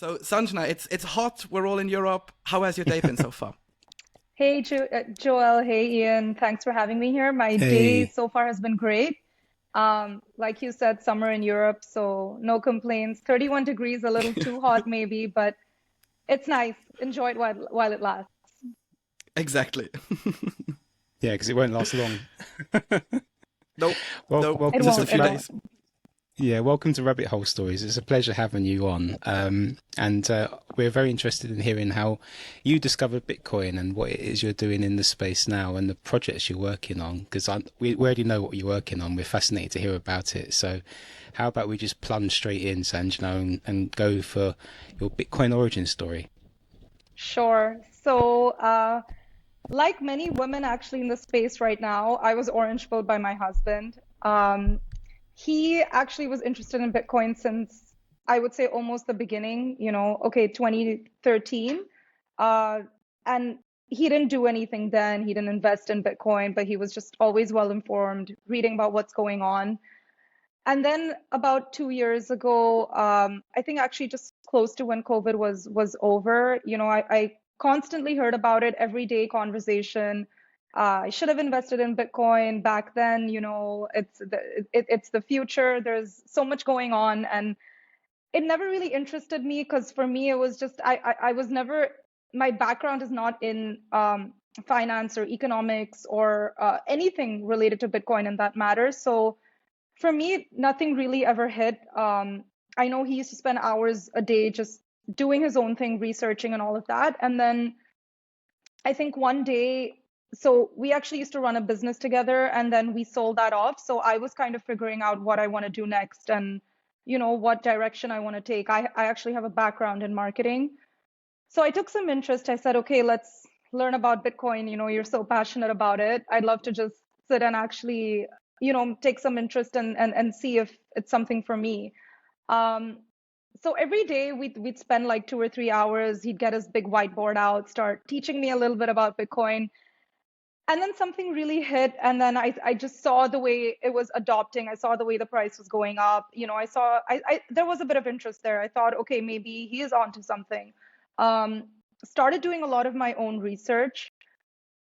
So, Sanjna, it's hot. We're all in Europe. How has your day been so far? Hey, Joel. Hey, Ian. Thanks for having me here. My day Hey, so far has been great. Like you said, summer in Europe, so no complaints. 31 degrees, a little too hot maybe, but it's nice. Enjoy it while it lasts. Exactly. yeah, because it won't last long. Nope. Well, Nope. It welcome Just to a won't. It few won't. days. yeah, welcome to Rabbit Hole Stories. It's a pleasure having you on, and we're very interested in hearing how you discovered Bitcoin and what it is you're doing in the space now and the projects you're working on. Because we already know what you're working on. We're fascinated to hear about it. So, how about we just plunge straight in, Sanjna, and go for your Bitcoin origin story? Sure. So, like many women actually in the space right now, I was orange pilled by my husband. He actually was interested in Bitcoin since I would say almost the beginning, 2013. Uh, and he didn't do anything then. He didn't invest in Bitcoin, but he was just always well informed, reading about what's going on. And then about 2 years ago, I think actually just close to when COVID was over, I constantly heard about it, everyday conversation. I should have invested in Bitcoin back then. It's the future. There's so much going on, and it never really interested me because for me it was just I was never, my background is not in finance or economics or anything related to Bitcoin in that matter. So for me, nothing really ever hit. I know he used to spend hours a day just doing his own thing, researching and all of that. And then I think one day, so we actually used to run a business together and then we sold that off. So I was kind of figuring out what I want to do next and, what direction I want to take. I actually have a background in marketing. So I took some interest. I said, okay, let's learn about Bitcoin. You're so passionate about it. I'd love to just sit and actually, take some interest and see if it's something for me. Um, so every day we'd spend like 2 or 3 hours. He'd get his big whiteboard out, start teaching me a little bit about Bitcoin. And then something really hit. And then I just saw the way it was adopting. I saw the way the price was going up. There was a bit of interest there. I thought, okay, maybe he is onto something. Um, Started doing a lot of my own research.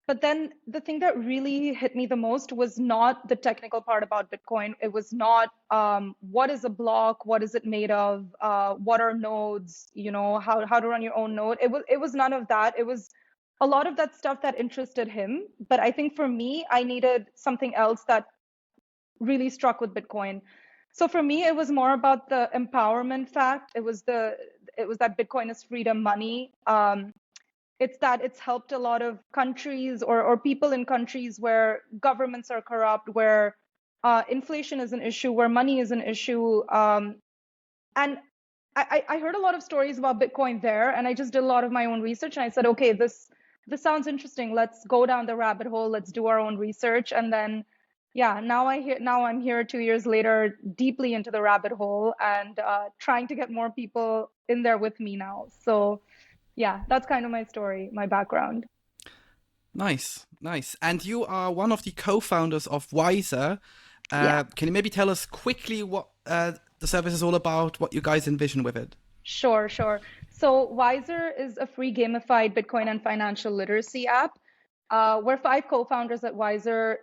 But then the thing that really hit me the most was not the technical part about Bitcoin. It was not what is a block, what is it made of, what are nodes, how to run your own node. It was none of that. It was a lot of that stuff that interested him. But I think for me, I needed something else that really struck with Bitcoin. So for me, it was more about the empowerment fact. It was that Bitcoin is freedom money. It's that it's helped a lot of countries or people in countries where governments are corrupt, where inflation is an issue, where money is an issue. And I heard a lot of stories about Bitcoin there, and I just did a lot of my own research. And I said, okay, this sounds interesting. Let's go down the rabbit hole. Let's do our own research. And then, yeah, now I'm here 2 years later, deeply into the rabbit hole and trying to get more people in there with me now. So yeah, that's kind of my story, my background. Nice, nice. And you are one of the co-founders of Yzer. Yeah, Can you maybe tell us quickly what the service is all about, what you guys envision with it? sure, sure. So Yzer is a free gamified Bitcoin and financial literacy app. We're five co-founders at Yzer,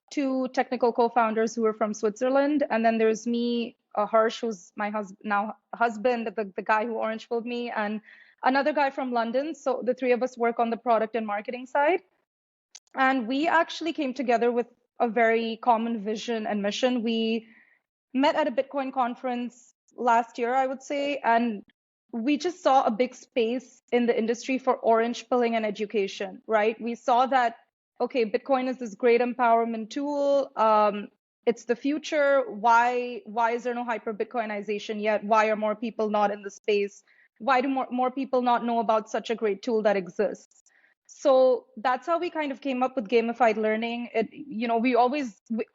two technical co-founders who are from Switzerland, and then there's me, Harsh, who's my now husband, the guy who orange pilled me, and another guy from London. So the three of us work on the product and marketing side. And we actually came together with a very common vision and mission. We met at a Bitcoin conference last year, I would say, and we just saw a big space in the industry for orange pilling and education, right? We saw that, okay, Bitcoin is this great empowerment tool. It's the future. Why is there no hyper Bitcoinization yet? Why are more people not in the space? Why do more people not know about such a great tool that exists? So that's how we kind of came up with gamified learning.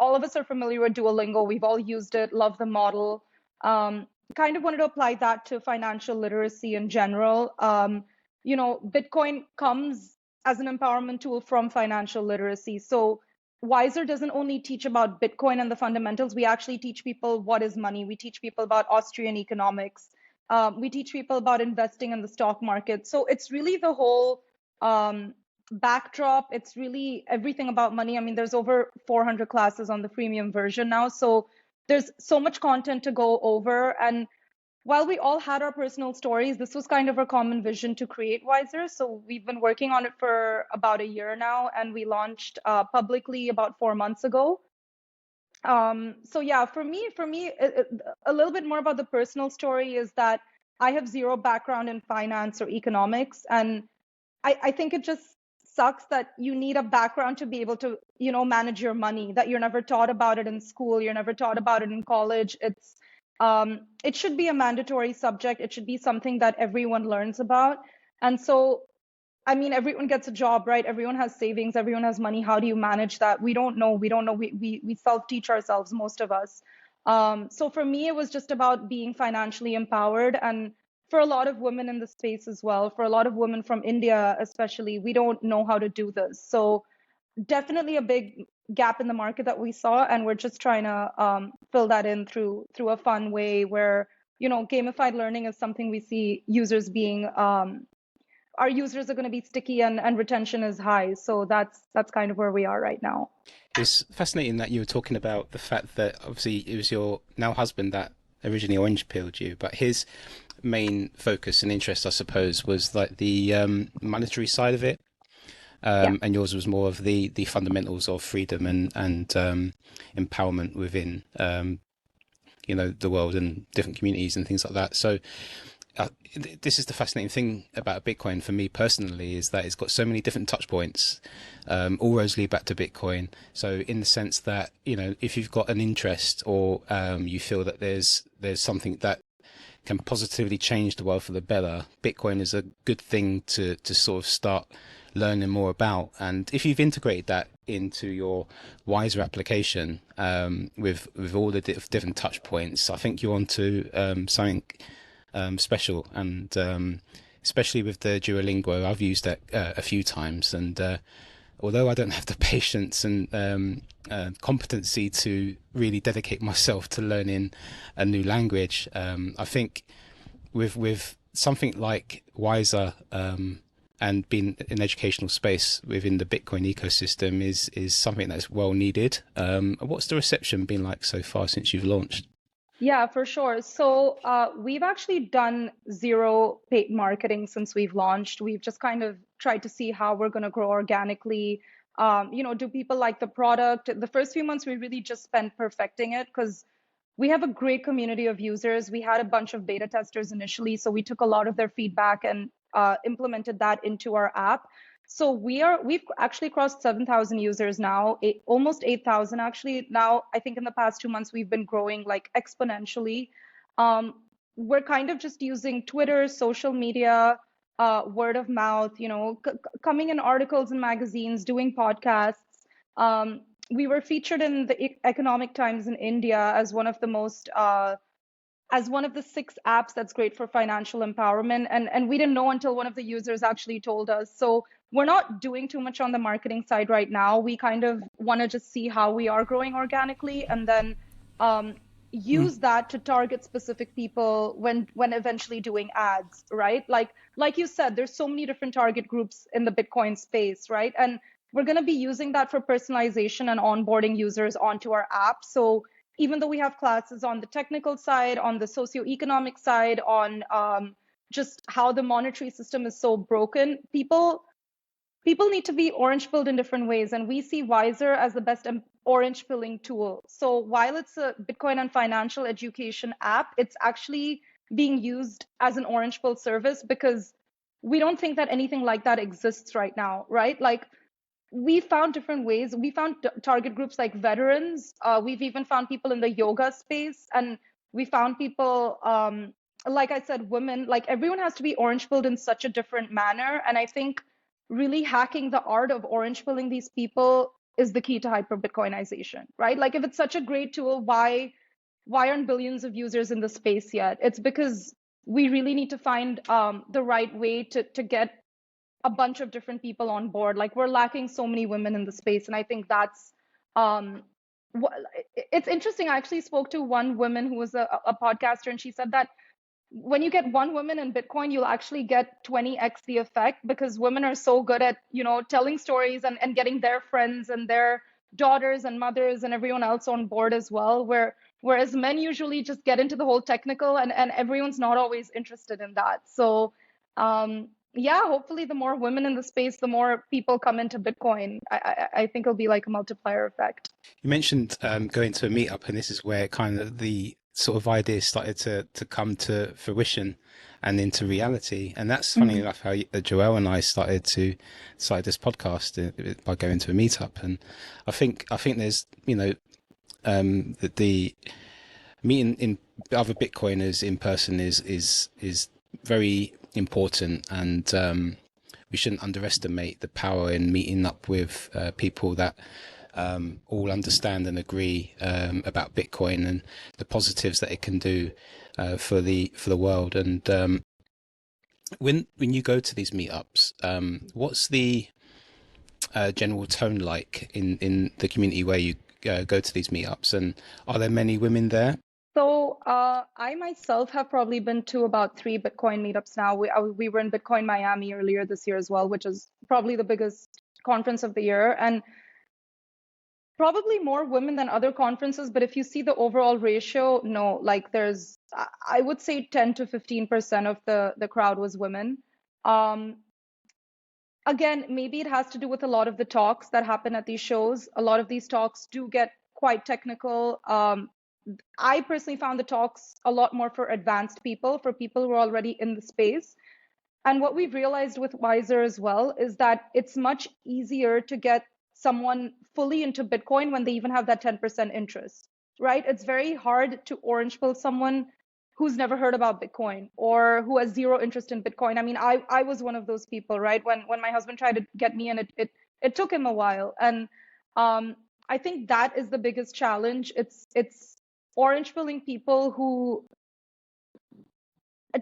All of us are familiar with Duolingo. We've all used it, love the model. Um, Kind of wanted to apply that to financial literacy in general. Bitcoin comes as an empowerment tool from financial literacy. So Wiser doesn't only teach about Bitcoin and the fundamentals. We actually teach people what is money. We teach people about Austrian economics. We teach people about investing in the stock market. So it's really the whole backdrop. It's really everything about money. I mean, there's over 400 classes on the freemium version now. So there's so much content to go over. And while we all had our personal stories, this was kind of our common vision to create Yzer. So we've been working on it for about a year now, and we launched publicly about 4 months ago. So yeah, for me, a little bit more about the personal story is that I have zero background in finance or economics, and I think it just sucks that you need a background to be able to, manage your money, that you're never taught about it in school, you're never taught about it in college. It should be a mandatory subject. It should be something that everyone learns about. And so, I mean, everyone gets a job, right? Everyone has savings, everyone has money. How do you manage that? We don't know. We don't know. We self-teach ourselves, most of us. So for me, it was just about being financially empowered. And for a lot of women in the space as well, for a lot of women from India, especially, we don't know how to do this. So definitely a big gap in the market that we saw, and we're just trying to fill that in through a fun way where, gamified learning is something we see users being our users are going to be sticky, and retention is high. So that's kind of where we are right now. It's fascinating that you were talking about the fact that obviously it was your now husband that originally orange pilled you, but his main focus and interest, I suppose, was like the monetary side of it. Yeah. And yours was more of the fundamentals of freedom and empowerment within the world and different communities and things like that. So this is the fascinating thing about Bitcoin for me personally, is that it's got so many different touch points. All roads lead back to Bitcoin. So in the sense that, if you've got an interest or you feel that there's something that can positively change the world for the better, Bitcoin is a good thing to sort of start learning more about. And if you've integrated that into your Yzer application with all the different touch points, I think you're onto something special. And especially with the Duolingo, I've used that a few times, and although I don't have the patience and competency to really dedicate myself to learning a new language, I think with something like Yzer and being in educational space within the Bitcoin ecosystem is something that's well needed. What's the reception been like so far since you've launched? Yeah, for sure. So we've actually done zero paid marketing since we've launched. We've just kind of tried to see how we're going to grow organically. Do people like the product? The first few months, we really just spent perfecting it because we have a great community of users. We had a bunch of beta testers initially, so we took a lot of their feedback and implemented that into our app. So we've actually crossed 7,000 users now, almost 8,000 actually. Now, I think in the past 2 months, we've been growing like exponentially. We're kind of just using Twitter, social media, word of mouth, coming in articles and magazines, doing podcasts. We were featured in the Economic Times in India as one of the as one of the 6 apps that's great for financial empowerment. And we didn't know until one of the users actually told us. So we're not doing too much on the marketing side right now. We kind of want to just see how we are growing organically, and then use that to target specific people when eventually doing ads, right? Like you said, there's so many different target groups in the Bitcoin space, right? And we're going to be using that for personalization and onboarding users onto our app. So even though we have classes on the technical side, on the socioeconomic side, on just how the monetary system is so broken, people need to be orange pilled in different ways. And we see Yzer as the best orange pilling tool. So while it's a Bitcoin and financial education app, it's actually being used as an orange pill service because we don't think that anything like that exists right now, right? Like, we found different ways. We found target groups like veterans. We've even found people in the yoga space, and we found people, like I said, women. Like, everyone has to be orange pilled in such a different manner. And I think really hacking the art of orange pilling these people is the key to hyper Bitcoinization, right? Like, if it's such a great tool, why aren't billions of users in the space yet? It's because we really need to find the right way to get a bunch of different people on board. Like, we're lacking so many women in the space, and I think that's it's interesting. I actually spoke to one woman who was a podcaster, and she said that when you get one woman in Bitcoin, you'll actually get 20x the effect, because women are so good at, telling stories and getting their friends and their daughters and mothers and everyone else on board as well. Whereas men usually just get into the whole technical, and everyone's not always interested in that. So, yeah, hopefully the more women in the space, the more people come into Bitcoin. I think it'll be like a multiplier effect. You mentioned going to a meetup, and this is where kind of the sort of ideas started to come to fruition and into reality. And that's funny enough how Joelle and I started this podcast by going to a meetup. And I think there's the meeting in other Bitcoiners in person is very important, and we shouldn't underestimate the power in meeting up with people that all understand and agree about Bitcoin and the positives that it can do for the world. And when you go to these meetups, what's the general tone like in the community where you go to these meetups, and are there many women there? So I myself have probably been to about 3 Bitcoin meetups now. We were in Bitcoin Miami earlier this year as well, which is probably the biggest conference of the year, and probably more women than other conferences. But if you see the overall ratio, no, like there's, I would say 10 to 15% of the crowd was women. Again, maybe it has to do with a lot of the talks that happen at these shows. A lot of these talks do get quite technical. I personally found the talks a lot more for advanced people, for people who are already in the space. And what we've realized with Yzer as well is that it's much easier to get someone fully into Bitcoin when they even have that 10% interest, right? It's very hard to orange pill someone who's never heard about Bitcoin or who has zero interest in Bitcoin. I mean, I was one of those people, right? When my husband tried to get me in, it took him a while. And I think that is the biggest challenge. It's orange pilling people who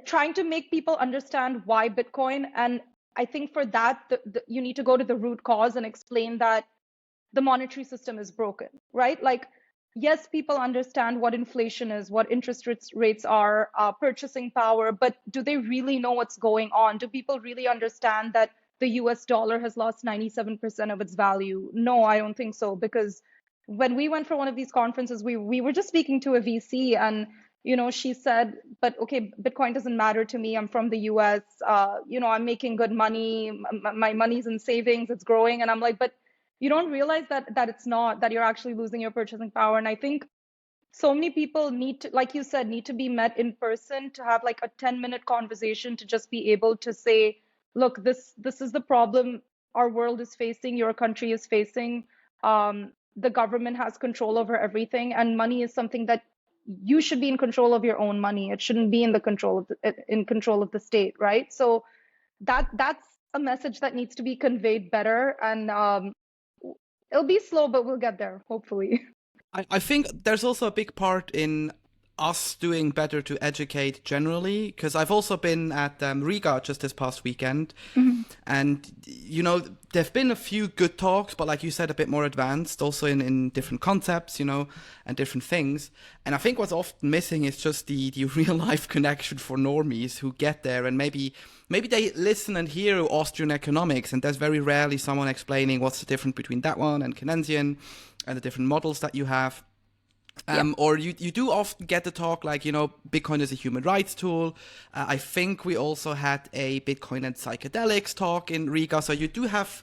trying to make people understand why Bitcoin. And I think for that, you need to go to the root cause and explain that the monetary system is broken, right? Like, yes, people understand what inflation is, what interest rates are, purchasing power, but do they really know what's going on? Do people really understand that the US dollar has lost 97% of its value? No, I don't think so, because when we went for one of these conferences, we were just speaking to a VC, and she said, but okay, Bitcoin doesn't matter to me. I'm from the US. I'm making good money. My money's in savings. It's growing. And I'm like, but you don't realize that it's not, that you're actually losing your purchasing power. And I think so many people need to, like you said, need to be met in person to have like a 10-minute conversation to just be able to say, look, this is the problem our world is facing, your country is facing. The government has control over everything, and money is something that you should be in control of your own money. It shouldn't be in control of the state, right? So that's a message that needs to be conveyed better, and it'll be slow, but we'll get there, hopefully. I think there's also a big part in us doing better to educate generally, because I've also been at Riga just this past weekend, and there've been a few good talks, but like you said, a bit more advanced, also in different concepts, and different things. And I think what's often missing is just the real life connection for normies who get there, and maybe they listen and hear Austrian economics, and there's very rarely someone explaining what's the difference between that one and Keynesian and the different models that you have. Or you do often get the talk like, Bitcoin is a human rights tool. I think we also had a Bitcoin and psychedelics talk in Riga. So you do have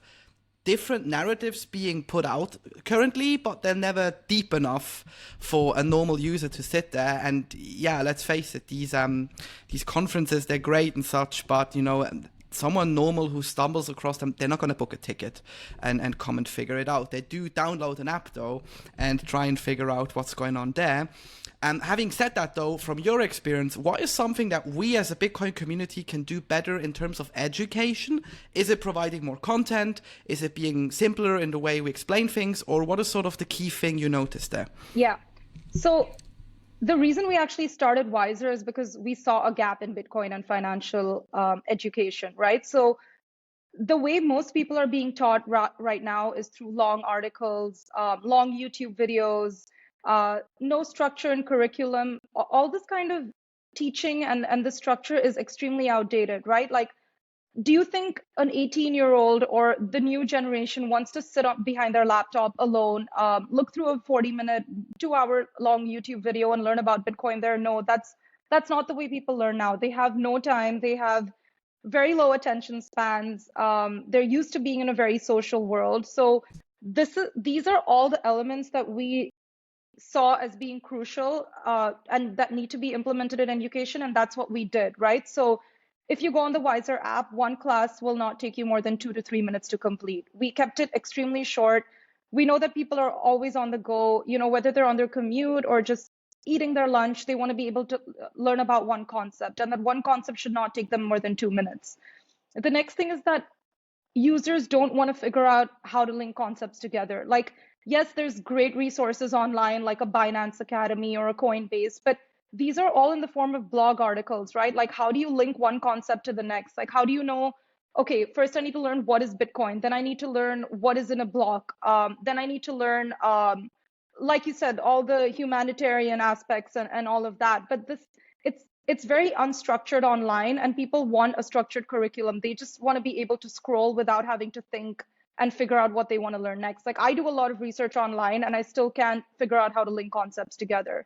different narratives being put out currently, but they're never deep enough for a normal user to sit there. And yeah, let's face it, these conferences, they're great and such, but someone normal who stumbles across them, they're not going to book a ticket and come and figure it out. They do download an app, though, and try and figure out what's going on there. Having said that, though, from your experience, what is something that we as a Bitcoin community can do better in terms of education? Is it providing more content? Is it being simpler in the way we explain things? Or what is sort of the key thing you noticed there? Yeah. So the reason we actually started Yzer is because we saw a gap in Bitcoin and financial education, right? So the way most people are being taught right now is through long articles, long YouTube videos, no structure in curriculum, all this kind of teaching and the structure is extremely outdated, right? Like, do you think an 18-year-old or the new generation wants to sit up behind their laptop alone, look through a 40-minute, 2-hour-long YouTube video and learn about Bitcoin there? No, that's not the way people learn now. They have no time. They have very low attention spans. They're used to being in a very social world. So these are all the elements that we saw as being crucial and that need to be implemented in education, and that's what we did, right? So if you go on the Yzer app, one class will not take you more than 2 to 3 minutes to complete. We kept it extremely short. We know that people are always on the go, whether they're on their commute or just eating their lunch, they want to be able to learn about one concept, and that one concept should not take them more than 2 minutes. The next thing is that users don't want to figure out how to link concepts together. Like, yes, there's great resources online, like a Binance Academy or a Coinbase, but these are all in the form of blog articles, right? Like, how do you link one concept to the next? Like, how do you know, okay, first I need to learn what is Bitcoin, then I need to learn what is in a block, then I need to learn, like you said, all the humanitarian aspects and all of that. But it's very unstructured online, and people want a structured curriculum. They just want to be able to scroll without having to think and figure out what they want to learn next. Like, I do a lot of research online and I still can't figure out how to link concepts together.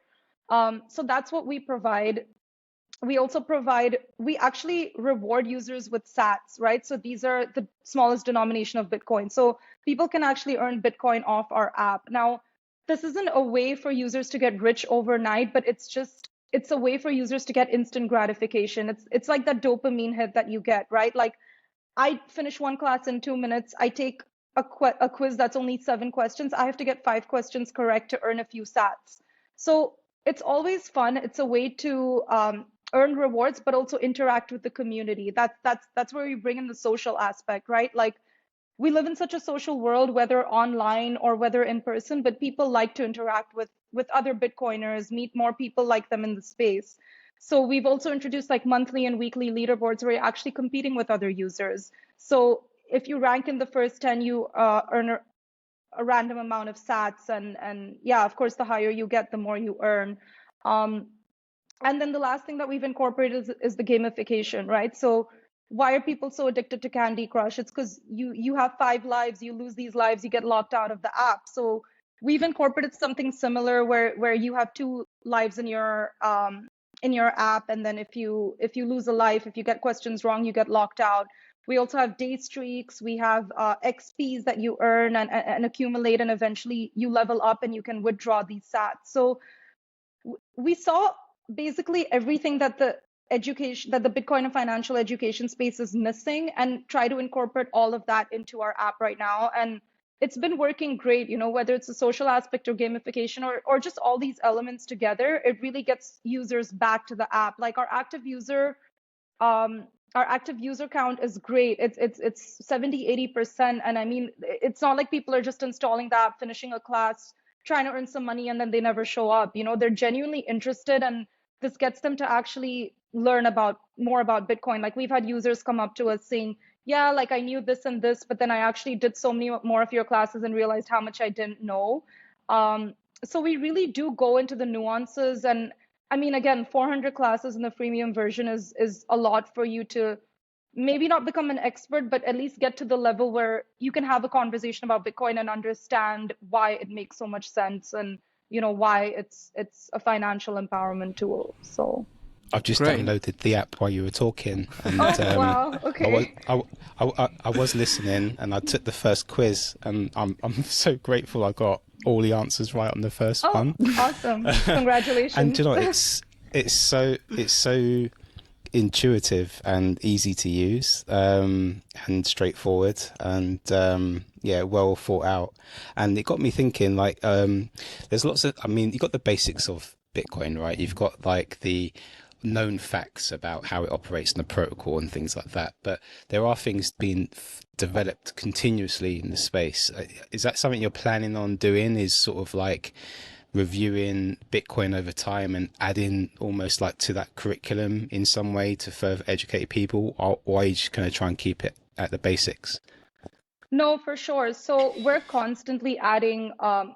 So that's what we provide. We also we actually reward users with sats, right? So these are the smallest denomination of Bitcoin. So people can actually earn Bitcoin off our app. Now, this isn't a way for users to get rich overnight, but it's a way for users to get instant gratification. It's like that dopamine hit that you get, right? Like, I finish one class in 2 minutes. I take a quiz that's only 7 questions. I have to get 5 questions correct to earn a few sats. So it's always fun. It's a way to earn rewards, but also interact with the community. That's where we bring in the social aspect, right? Like, we live in such a social world, whether online or whether in person, but people like to interact with other Bitcoiners, meet more people like them in the space. So we've also introduced like monthly and weekly leaderboards where you're actually competing with other users. So if you rank in the first 10, you earn a random amount of sats. And yeah, of course, the higher you get, the more you earn. And then the last thing that we've incorporated is the gamification, right? So why are people so addicted to Candy Crush? It's because you have 5 lives, you lose these lives, you get locked out of the app. So we've incorporated something similar where you have 2 lives in your app, and then if you lose a life, if you get questions wrong, you get locked out. We also have day streaks. We have XPs that you earn and accumulate, and eventually you level up and you can withdraw these sats. So we saw basically everything that the Bitcoin and financial education space is missing, and try to incorporate all of that into our app right now. And it's been working great, whether it's a social aspect or gamification or just all these elements together, it really gets users back to the app. Like, our active user count is great. It's 70-80%. And I mean, it's not like people are just installing the app, finishing a class, trying to earn some money, and then they never show up. They're genuinely interested, and this gets them to actually learn more about Bitcoin. Like, we've had users come up to us saying, yeah, like, I knew this and this, but then I actually did so many more of your classes and realized how much I didn't know. So we really do go into the nuances. And I mean, again, 400 classes in the freemium version is a lot for you to maybe not become an expert, but at least get to the level where you can have a conversation about Bitcoin and understand why it makes so much sense, and why it's a financial empowerment tool. So I've just Great. downloaded the app while you were talking, and wow, okay. I was listening, and I took the first quiz, and I'm so grateful I got all the answers right on the first one. Awesome! Congratulations. And do you know, it's so intuitive and easy to use, and straightforward, and yeah, well thought out. And it got me thinking, like, there's lots of, I mean, you've got the basics of Bitcoin, right? You've got like the known facts about how it operates in the protocol and things like that, but there are things being developed continuously in the space. Is that something you're planning on doing, is sort of like reviewing Bitcoin over time and adding almost like to that curriculum in some way to further educate people, or are you just going to try and keep it at the basics? No, for sure. So we're constantly adding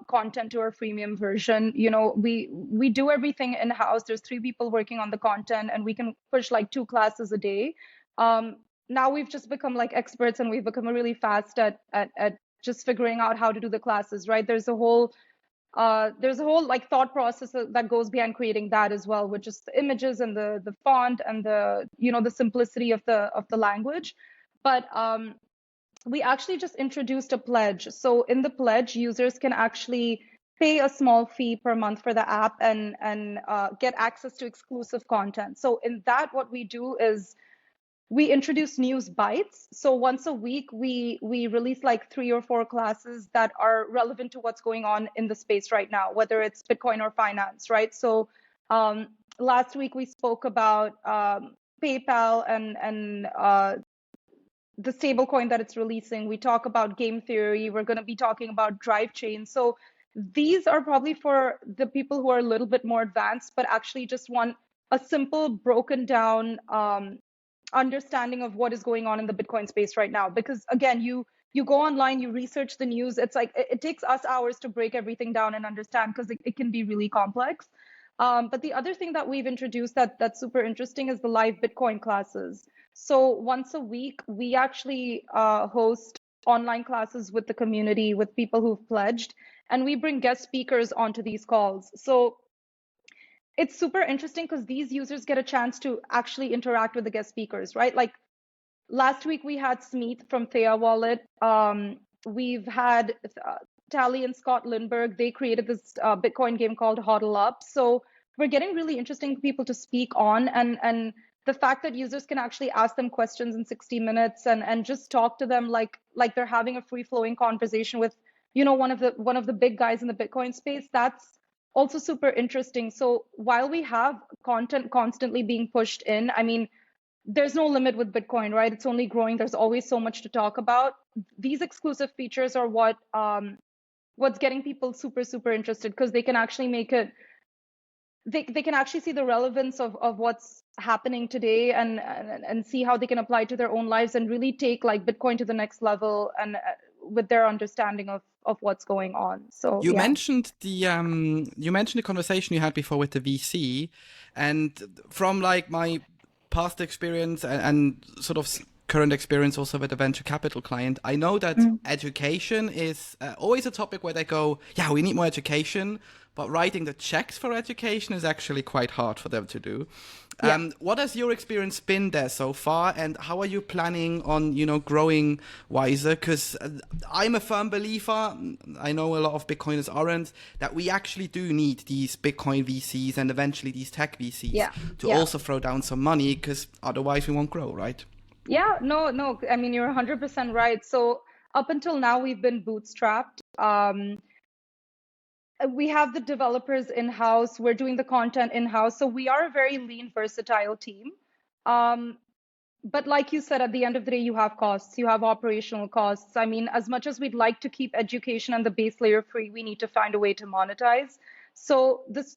content to our freemium version. We do everything in-house. There's 3 people working on the content, and we can push like 2 classes a day. Now we've just become like experts, and we've become really fast at just figuring out how to do the classes, right? There's a whole like thought process that goes behind creating that as well, which is the images and the font and the simplicity of the language. But we actually just introduced a pledge. So in the pledge, users can actually pay a small fee per month for the app and get access to exclusive content. So in that, what we do is we introduce news bites. So once a week, we release like 3 or 4 classes that are relevant to what's going on in the space right now, whether it's Bitcoin or finance, right? So last week we spoke about PayPal and the stablecoin that it's releasing. We talk about game theory. We're going to be talking about drive chains. So these are probably for the people who are a little bit more advanced, but actually just want a simple, broken down understanding of what is going on in the Bitcoin space right now. Because again, you go online, you research the news. It's like it takes us hours to break everything down and understand because it can be really complex. But the other thing that we've introduced that's super interesting is the live Bitcoin classes. So once a week, we actually host online classes with the community, with people who've pledged, and we bring guest speakers onto these calls. So it's super interesting because these users get a chance to actually interact with the guest speakers, right? Like last week we had Smeeth from Thea Wallet. We've had Tally and Scott Lindbergh. They created this Bitcoin game called Hodl Up. So we're getting really interesting people to speak on, and the fact that users can actually ask them questions in 60 minutes and just talk to them like they're having a free flowing conversation with one of the big guys in the Bitcoin space. That's also super interesting. So while we have content constantly being pushed in, I mean, there's no limit with Bitcoin, right? It's only growing. There's always so much to talk about. These exclusive features are what's getting people super, super interested because they can actually make it, they can actually see the relevance of what's happening today and see how they can apply it to their own lives and really take like Bitcoin to the next level and with their understanding of what's going on. So you mentioned the conversation you had before with the VC, and from like my past experience and sort of current experience also with a venture capital client, I know that education is always a topic where they go, yeah, we need more education, but writing the checks for education is actually quite hard for them to do. What has your experience been there so far, and how are you planning on, growing Yzer? Because I'm a firm believer, I know a lot of Bitcoiners aren't, that we actually do need these Bitcoin VCs and eventually these tech VCs to also throw down some money, because otherwise we won't grow, right? Yeah, no. I mean, you're 100% right. So up until now, we've been bootstrapped. We have the developers in-house. We're doing the content in-house. So we are a very lean, versatile team. But like you said, at the end of the day, you have costs. You have operational costs. I mean, as much as we'd like to keep education and the base layer free, we need to find a way to monetize. So this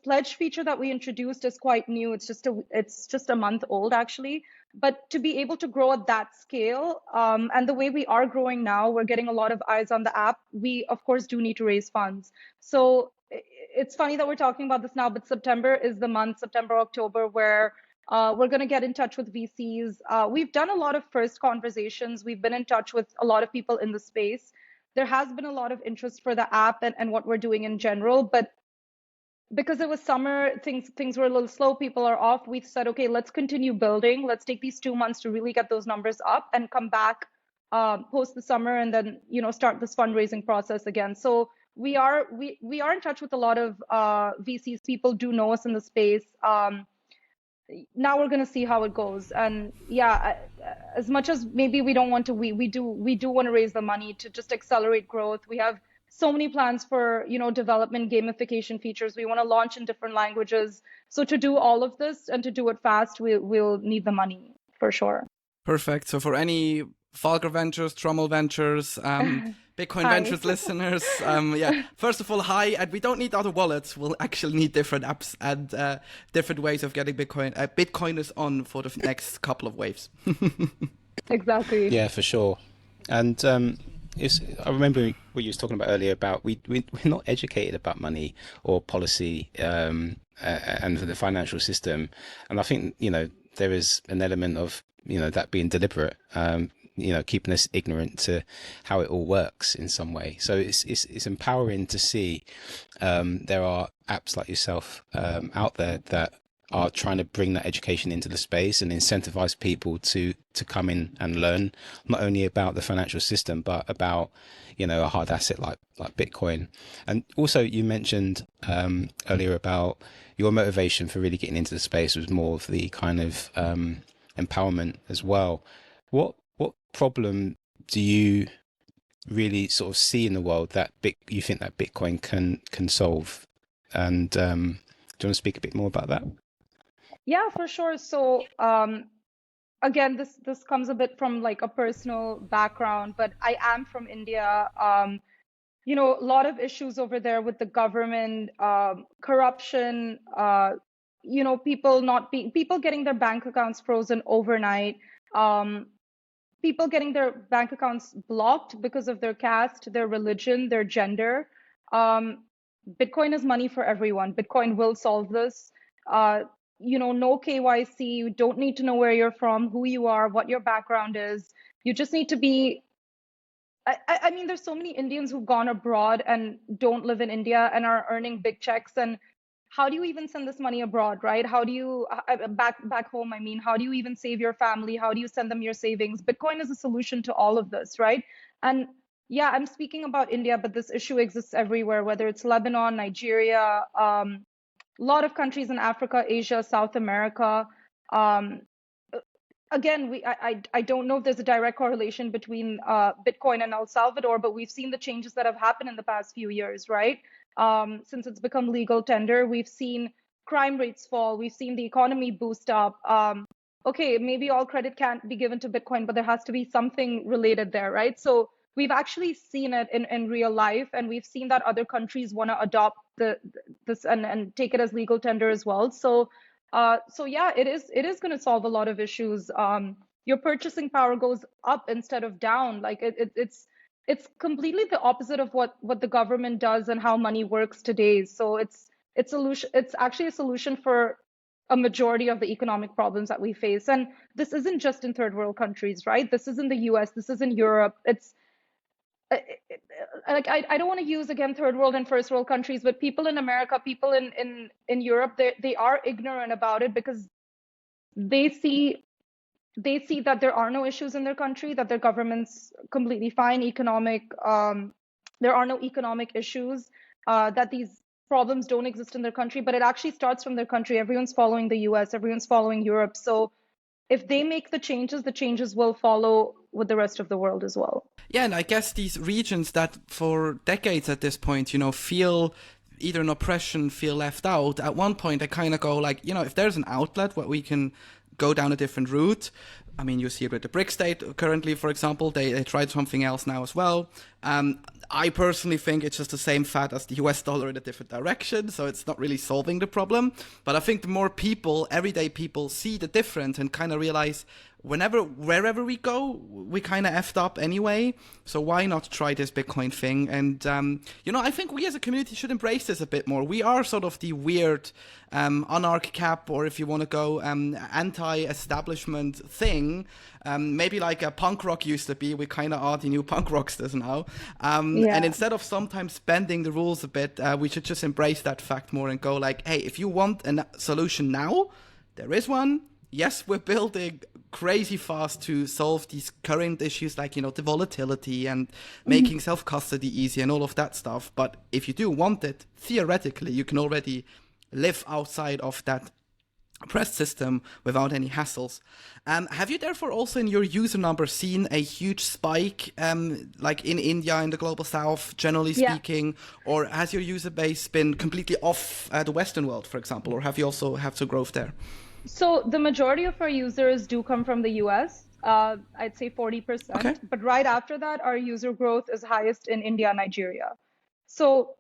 pledge feature that we introduced is quite new. It's just a month old, actually. But to be able to grow at that scale, and the way we are growing now, we're getting a lot of eyes on the app. We, of course, do need to raise funds. So it's funny that we're talking about this now, but September is the month, September, October, where we're going to get in touch with VCs. We've done a lot of first conversations. We've been in touch with a lot of people in the space. There has been a lot of interest for the app and what we're doing in general, but because it was summer, things were a little slow, people are off, we've said, okay, let's continue building. Let's take these 2 months to really get those numbers up and come back post the summer and then, start this fundraising process again. So we are in touch with a lot of VCs. People do know us in the space. Now we're going to see how it goes. And as much as maybe we don't want to, we do want to raise the money to just accelerate growth. We have so many plans for, development, gamification features. We want to launch in different languages. So to do all of this and to do it fast, we'll need the money for sure. Perfect. So for any Falker Ventures, Trommel Ventures, Bitcoin Ventures listeners, first of all, hi. And we don't need other wallets. We'll actually need different apps and different ways of getting Bitcoiners on for the next couple of waves. Exactly. Yeah, for sure. And I remember what you was talking about earlier about we're not educated about money or policy and the financial system. And I think, there is an element of, that being deliberate, keeping us ignorant to how it all works in some way. So it's empowering to see there are apps like yourself out there that are trying to bring that education into the space and incentivize people to come in and learn not only about the financial system but about a hard asset like Bitcoin. And also you mentioned earlier about your motivation for really getting into the space was more of the kind of empowerment as well. What problem do you really sort of see in the world that you think that Bitcoin can solve? And do you want to speak a bit more about that? Yeah, for sure. So again, this comes a bit from like a personal background, but I am from India. A lot of issues over there with the government, corruption, people getting their bank accounts frozen overnight, people getting their bank accounts blocked because of their caste, their religion, their gender. Bitcoin is money for everyone. Bitcoin will solve this. No KYC. You don't need to know where you're from, who you are, what your background is. You just need to be. I mean, there's so many Indians who've gone abroad and don't live in India and are earning big checks. And how do you even send this money abroad, right? How do you back home? I mean, how do you even save your family? How do you send them your savings? Bitcoin is a solution to all of this, right? And yeah, I'm speaking about India, but this issue exists everywhere, whether it's Lebanon, Nigeria, a lot of countries in Africa, Asia, South America. Again, I don't know if there's a direct correlation between Bitcoin and El Salvador, but we've seen the changes that have happened in the past few years, right? Since it's become legal tender, we've seen crime rates fall, we've seen the economy boost up. Okay, maybe all credit can't be given to Bitcoin, but there has to be something related there, right? So we've actually seen it in real life, and we've seen that other countries want to adopt this and take it as legal tender as well. So yeah, it is going to solve a lot of issues. Your purchasing power goes up instead of down. Like it's completely the opposite of what the government does and how money works today. So it's actually a solution for a majority of the economic problems that we face. And this isn't just in third world countries, right? This is in the US, this is in Europe. It's like I don't want to use again third world and first world countries, but people in America, people in Europe, they are ignorant about it because they see that there are no issues in their country, that their government's completely fine. There are no economic issues, that these problems don't exist in their country, but it actually starts from their country. Everyone's following the US, everyone's following Europe. So if they make the changes will follow with the rest of the world as well. Yeah, and I guess these regions that for decades at this point, feel either an oppression, feel left out, at one point they kind of go like, if there's an outlet where we can go down a different route. I mean, you see it with the BRIC state currently, for example. They tried something else now as well. I personally think it's just the same fat as the US dollar in a different direction, so it's not really solving the problem. But I think the more people, everyday people, see the difference and kind of realize wherever we go, we kind of effed up anyway. So why not try this Bitcoin thing? And, I think we as a community should embrace this a bit more. We are sort of the weird anarch-cap, or if you want to go anti-establishment thing. Maybe like a punk rock used to be, we kind of are the new punk rocksters now. And instead of sometimes bending the rules a bit, we should just embrace that fact more and go like, hey, if you want a solution now, there is one. Yes, we're building crazy fast to solve these current issues like, the volatility and making self-custody easy and all of that stuff. But if you do want it, theoretically, you can already live outside of that oppressed system without any hassles. Have you therefore also in your user number seen a huge spike, like in India, in the global south, generally speaking, or has your user base been completely off the Western world, for example, or have you also have to growth there? So the majority of our users do come from the US, I'd say 40%. Okay. But right after that, our user growth is highest in India, Nigeria. So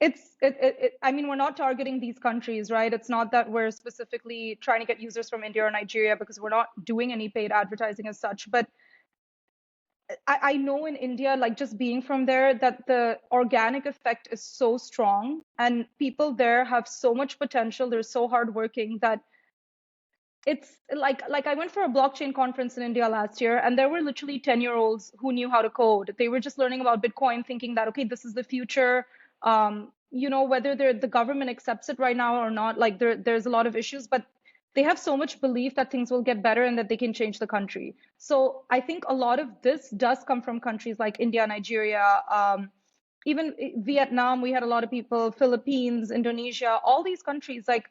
I mean, we're not targeting these countries, right? It's not that we're specifically trying to get users from India or Nigeria because we're not doing any paid advertising as such. But I know in India, like just being from there, that the organic effect is so strong and people there have so much potential. They're so hardworking that it's like I went for a blockchain conference in India last year, and there were literally 10-year-olds who knew how to code. They were just learning about Bitcoin, thinking that, okay, this is the future. Whether the government accepts it right now or not, like there's a lot of issues, but they have so much belief that things will get better and that they can change the country. So I think a lot of this does come from countries like India, Nigeria, even Vietnam. We had a lot of people, Philippines, Indonesia, all these countries. Like,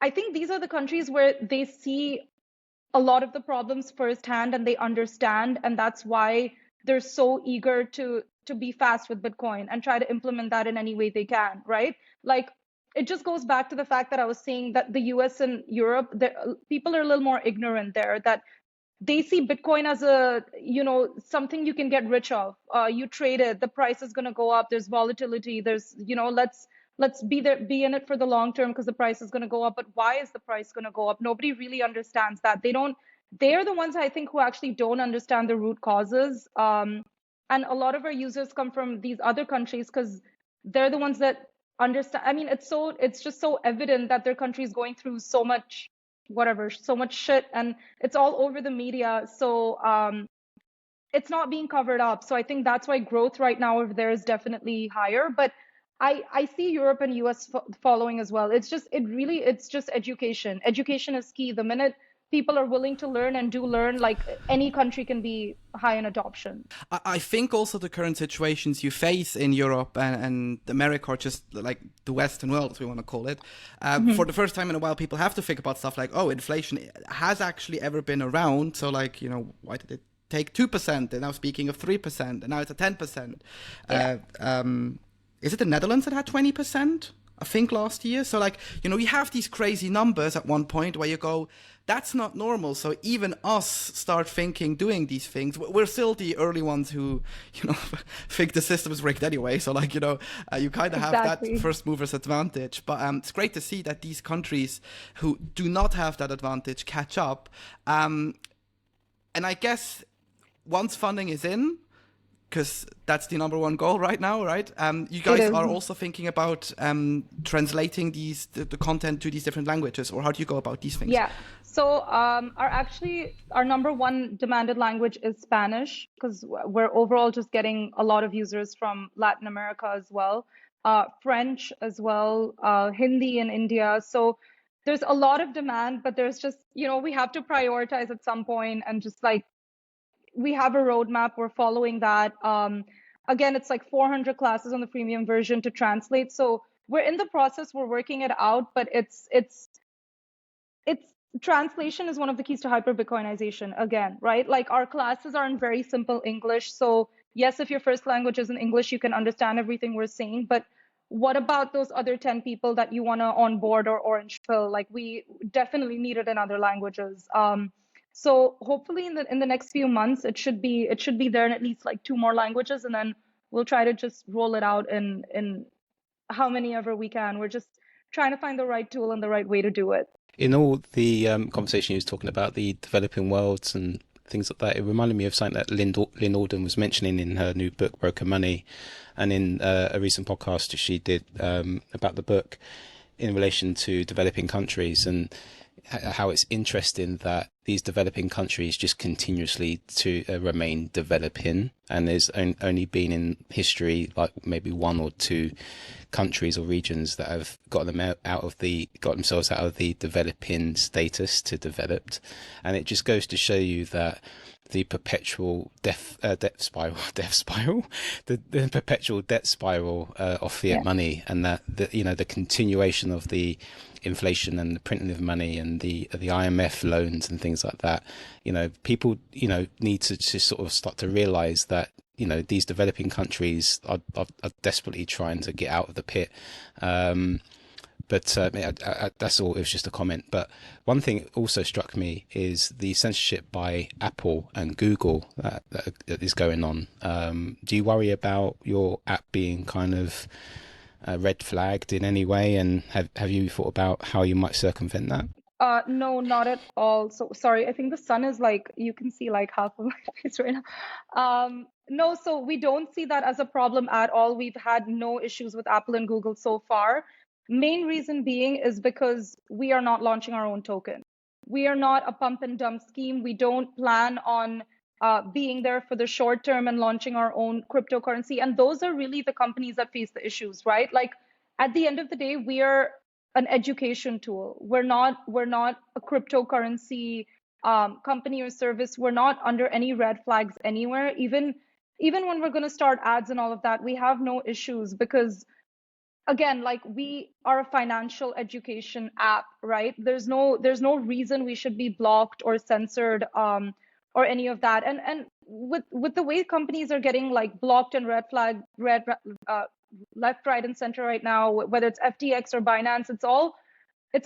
I think these are the countries where they see a lot of the problems firsthand and they understand, and that's why they're so eager to be fast with Bitcoin and try to implement that in any way they can, right? Like, it just goes back to the fact that I was saying that the US and Europe, people are a little more ignorant there, that they see Bitcoin as something you can get rich of. You trade it, the price is going to go up. There's volatility. There's, let's be in it for the long term because the price is going to go up. But why is the price going to go up? Nobody really understands that. They're the ones, I think, who actually don't understand the root causes. And a lot of our users come from these other countries because they're the ones that understand. I mean, it's just so evident that their country is going through so much shit, and it's all over the media. So it's not being covered up. So I think that's why growth right now over there is definitely higher. But I see Europe and US following as well. It's just education. Education is key. The minute people are willing to learn and do learn, like, any country can be high in adoption. I think also the current situations you face in Europe and America, or just like the Western world, as we want to call it, for the first time in a while, people have to think about stuff like, oh, inflation has actually ever been around. So, like, why did it take 2%? They're now speaking of 3%, and now it's at 10%. Yeah. Is it the Netherlands that had 20%? I think last year. So, like, you have these crazy numbers at one point where you go, that's not normal. So even us start doing these things. We're still the early ones who, think the system is rigged anyway. So, like, you kind of have that first mover's advantage. But it's great to see that these countries who do not have that advantage catch up. And I guess once funding is in, because that's the number one goal right now, right? You guys are also thinking about translating the content to these different languages, or how do you go about these things? Yeah. So our number one demanded language is Spanish, because we're overall just getting a lot of users from Latin America as well. French as well, Hindi in India. So there's a lot of demand, but there's just, we have to prioritize at some point, and just like, we have a roadmap, we're following that. Again, it's like 400 classes on the freemium version to translate. So we're in the process, we're working it out, but it's translation is one of the keys to hyper Bitcoinization again, right? Like, our classes are in very simple English. So yes, if your first language is in English, you can understand everything we're saying, but what about those other 10 people that you want to onboard or orange pill? Like, we definitely need it in other languages. So hopefully in the next few months, it should be there in at least like 2 more languages, and then we'll try to just roll it out in how many ever we can. We're just trying to find the right tool and the right way to do it. In all the conversation you was talking about the developing worlds and things like that, it reminded me of something that Lynn Alden was mentioning in her new book, Broken Money, and in a recent podcast she did about the book in relation to developing countries, and how it's interesting that these developing countries just continuously to remain developing, and there's only been in history like maybe 1 or 2 countries or regions that have got themselves out of the developing status to developed. And it just goes to show you that the perpetual death spiral, the perpetual debt spiral of fiat money, and that the continuation of the inflation and the printing of money and the IMF loans and things like that. People need to just sort of start to realize that these developing countries are desperately trying to get out of the pit. But that's all. It was just a comment. But one thing also struck me is the censorship by Apple and Google that is going on. Do you worry about your app being kind of red flagged in any way? And have you thought about how you might circumvent that? No, not at all. So sorry, I think the sun is like, you can see like half of my face right now. No, so we don't see that as a problem at all. We've had no issues with Apple and Google so far. Main reason being is because we are not launching our own token. We are not a pump and dump scheme. We don't plan on being there for the short term and launching our own cryptocurrency. And those are really the companies that face the issues, right? Like at the end of the day, we are an education tool. We're not a cryptocurrency company or service. We're not under any red flags anywhere. Even when we're going to start ads and all of that, we have no issues because again, like we are a financial education app, right? There's no reason we should be blocked or censored or any of that. And with the way companies are getting like blocked and red flag uh, left, right, and center right now, whether it's FTX or Binance, it's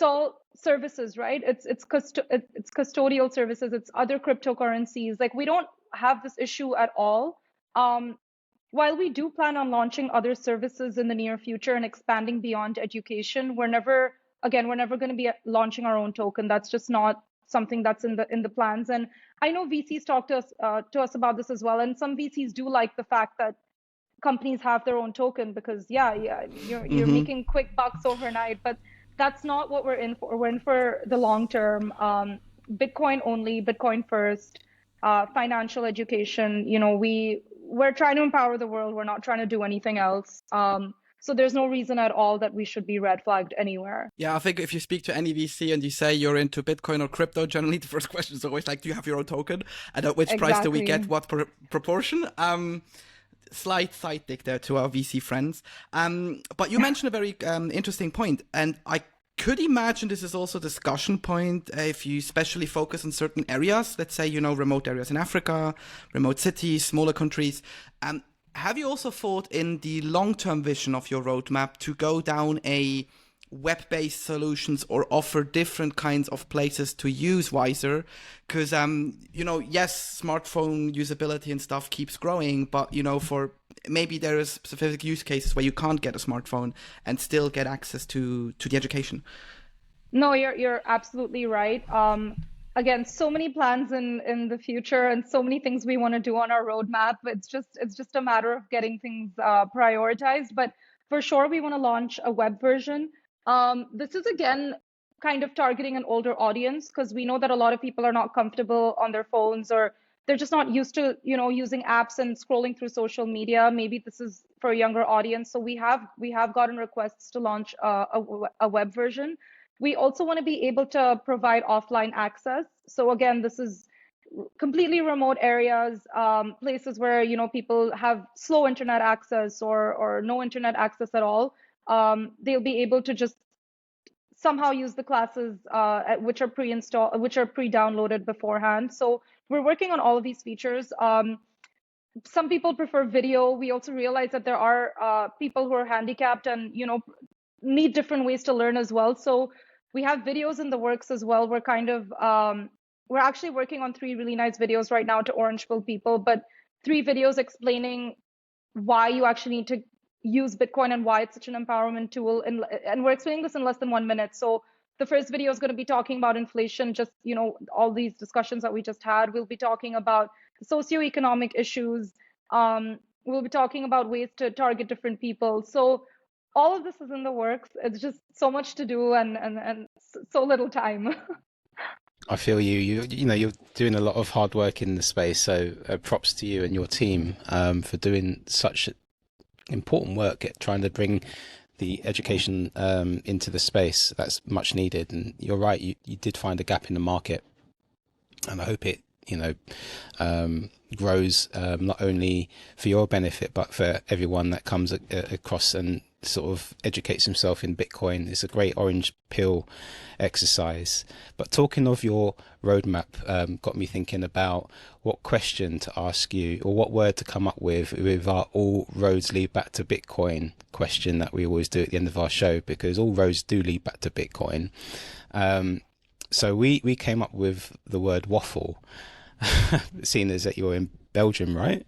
all services, right? It's custodial services, it's other cryptocurrencies. Like we don't have this issue at all. While we do plan on launching other services in the near future and expanding beyond education, we're never going to be launching our own token. That's just not something that's in the plans. And I know VCs talk to us about this as well. And some VCs do like the fact that companies have their own token because yeah, you're making quick bucks overnight. But that's not what we're in for. We're in for the long term. Bitcoin only, Bitcoin first, financial education. We're trying to empower the world. We're not trying to do anything else. So there's no reason at all that we should be red flagged anywhere. Yeah, I think if you speak to any VC and you say you're into Bitcoin or crypto, generally the first question is always like, do you have your own token? And at which price do we get what proportion? Slight side dick there to our VC friends. But you mentioned a very interesting point, and I could imagine this is also a discussion point if you especially focus on certain areas, let's say, remote areas in Africa, remote cities, smaller countries. Have you also thought in the long-term vision of your roadmap to go down a web-based solutions or offer different kinds of places to use Yzer? Because, yes, smartphone usability and stuff keeps growing, but, for maybe there is specific use cases where you can't get a smartphone and still get access to the education. No, you're absolutely right. Again, so many plans in the future and so many things we want to do on our roadmap. It's just a matter of getting things prioritized. But for sure, we want to launch a web version. This is again kind of targeting an older audience because we know that a lot of people are not comfortable on their phones or they're just not used to, using apps and scrolling through social media. Maybe this is for a younger audience. So we have gotten requests to launch a web version. We also want to be able to provide offline access. So again, this is completely remote areas, places where people have slow internet access or no internet access at all. They'll be able to just somehow use the classes which are pre-downloaded beforehand. So we're working on all of these features. Some people prefer video. We also realize that there are people who are handicapped and need different ways to learn as well. So we have videos in the works as well. We're actually working on 3 really nice videos right now to Orangeville people, but 3 videos explaining why you actually need to use Bitcoin and why it's such an empowerment tool. And we're explaining this in less than 1 minute. So the first video is going to be talking about inflation, just, all these discussions that we just had. We'll be talking about socioeconomic issues. We'll be talking about ways to target different people. So all of this is in the works. It's just so much to do and so little time. I feel you're doing a lot of hard work in the space. So props to you and your team for doing such important work at trying to bring the education into the space that's much needed. And you're right, you did find a gap in the market, and I hope it grows not only for your benefit but for everyone that comes across and sort of educates himself in Bitcoin. It's a great orange pill exercise. But talking of your roadmap got me thinking about what question to ask you, or what word to come up with our all roads lead back to Bitcoin question that we always do at the end of our show, because all roads do lead back to Bitcoin. So we came up with the word waffle, seeing as that you're in Belgium, right?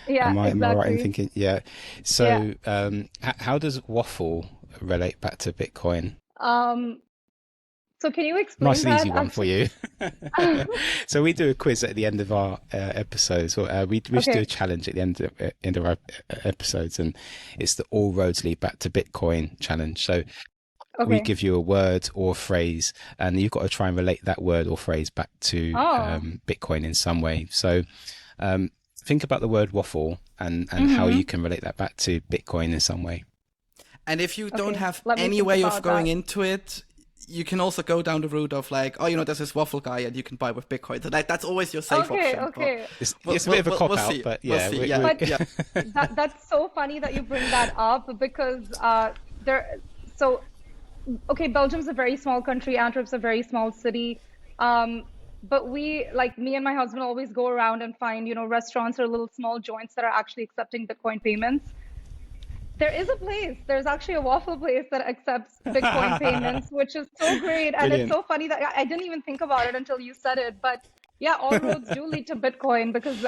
Yeah, am I right in thinking? Yeah. So yeah. How does waffle relate back to Bitcoin? So can you explain Nice and that? easy one for you. So we do a quiz at the end of our episodes. We just do a challenge at the end of our episodes, and it's the All Roads Lead Back to Bitcoin challenge. So we give you a word or a phrase, and you've got to try and relate that word or phrase back to Bitcoin in some way. So think about the word waffle and how you can relate that back to Bitcoin in some way. And if you don't have any way of going into it, you can also go down the route of like, oh, there's this waffle guy and you can buy with Bitcoin. So that's always your safe option. Okay. It's a bit of a cop-out, but yeah. That's so funny that you bring that up because Belgium's a very small country. Antwerp's a very small city. But we, like me and my husband, always go around and find, restaurants or little small joints that are actually accepting Bitcoin payments. There's actually a waffle place that accepts Bitcoin payments, which is so great. And It's so funny that I didn't even think about it until you said it. But yeah, all roads do lead to Bitcoin because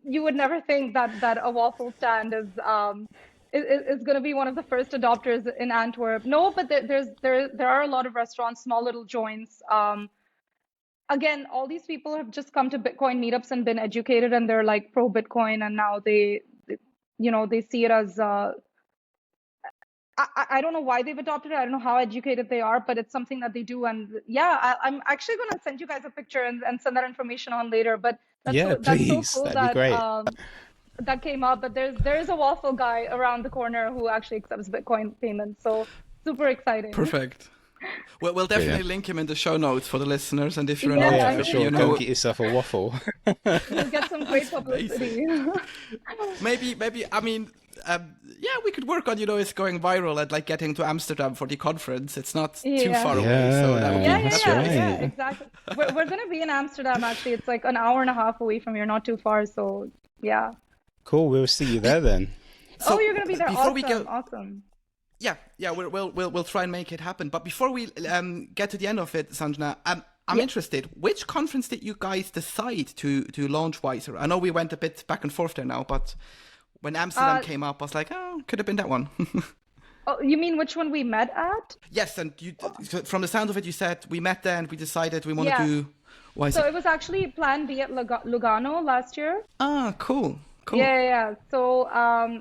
you would never think that a waffle stand is going to be one of the first adopters in Antwerp. No, but there are a lot of restaurants, small little joints. Again, all these people have just come to Bitcoin meetups and been educated, and they're like pro Bitcoin, and now they see it as I don't know why they've adopted it. I don't know how educated they are, but it's something that they do. And yeah, I'm actually going to send you guys a picture and send that information on later. But that's so cool. That'd be great. That came up. But there is a waffle guy around the corner who actually accepts Bitcoin payments. So super exciting. Perfect. Well, we'll definitely link him in the show notes for the listeners. And if you're for sure, go get yourself a waffle. You'll get some great publicity. maybe. I mean, we could work on, it's going viral and like getting to Amsterdam for the conference. It's not too far away. So that would be exactly. We're going to be in Amsterdam, actually. It's like an hour and a half away from here, not too far. So, yeah. Cool. We'll see you there then. So, you're going to be there. Awesome. Yeah, we'll try and make it happen. But before we get to the end of it, Sanjna, I'm interested. Which conference did you guys decide to launch Yzer? I know we went a bit back and forth there now, but when Amsterdam came up, I was like, could have been that one. Oh, you mean which one we met at? Yes, and from the sound of it, you said we met there and we decided we want to do Yzer. So it was actually Plan B at Lugano last year. Ah, cool. Yeah. So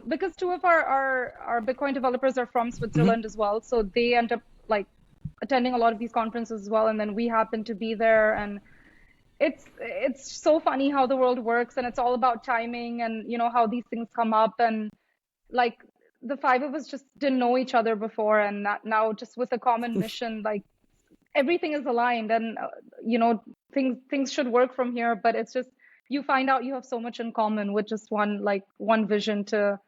because two of our Bitcoin developers are from Switzerland as well, so they end up like attending a lot of these conferences as well, and then we happen to be there, and it's so funny how the world works, and it's all about timing and how these things come up, and like the five of us just didn't know each other before, and now just with a common mission, like everything is aligned, and things should work from here, but it's just you find out you have so much in common with just one vision to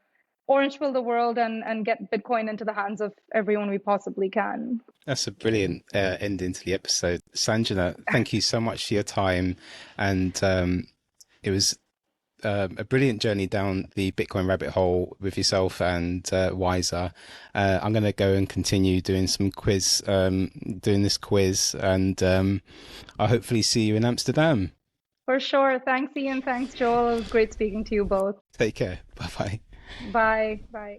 orange pill the world and get Bitcoin into the hands of everyone we possibly can. That's a brilliant ending to the episode. Sanjna, thank you so much for your time. And it was a brilliant journey down the Bitcoin rabbit hole with yourself and Yzer. I'm going to go and continue doing this quiz, and I'll hopefully see you in Amsterdam. For sure. Thanks, Ian. Thanks, Joel. It was great speaking to you both. Take care. Bye-bye. Bye.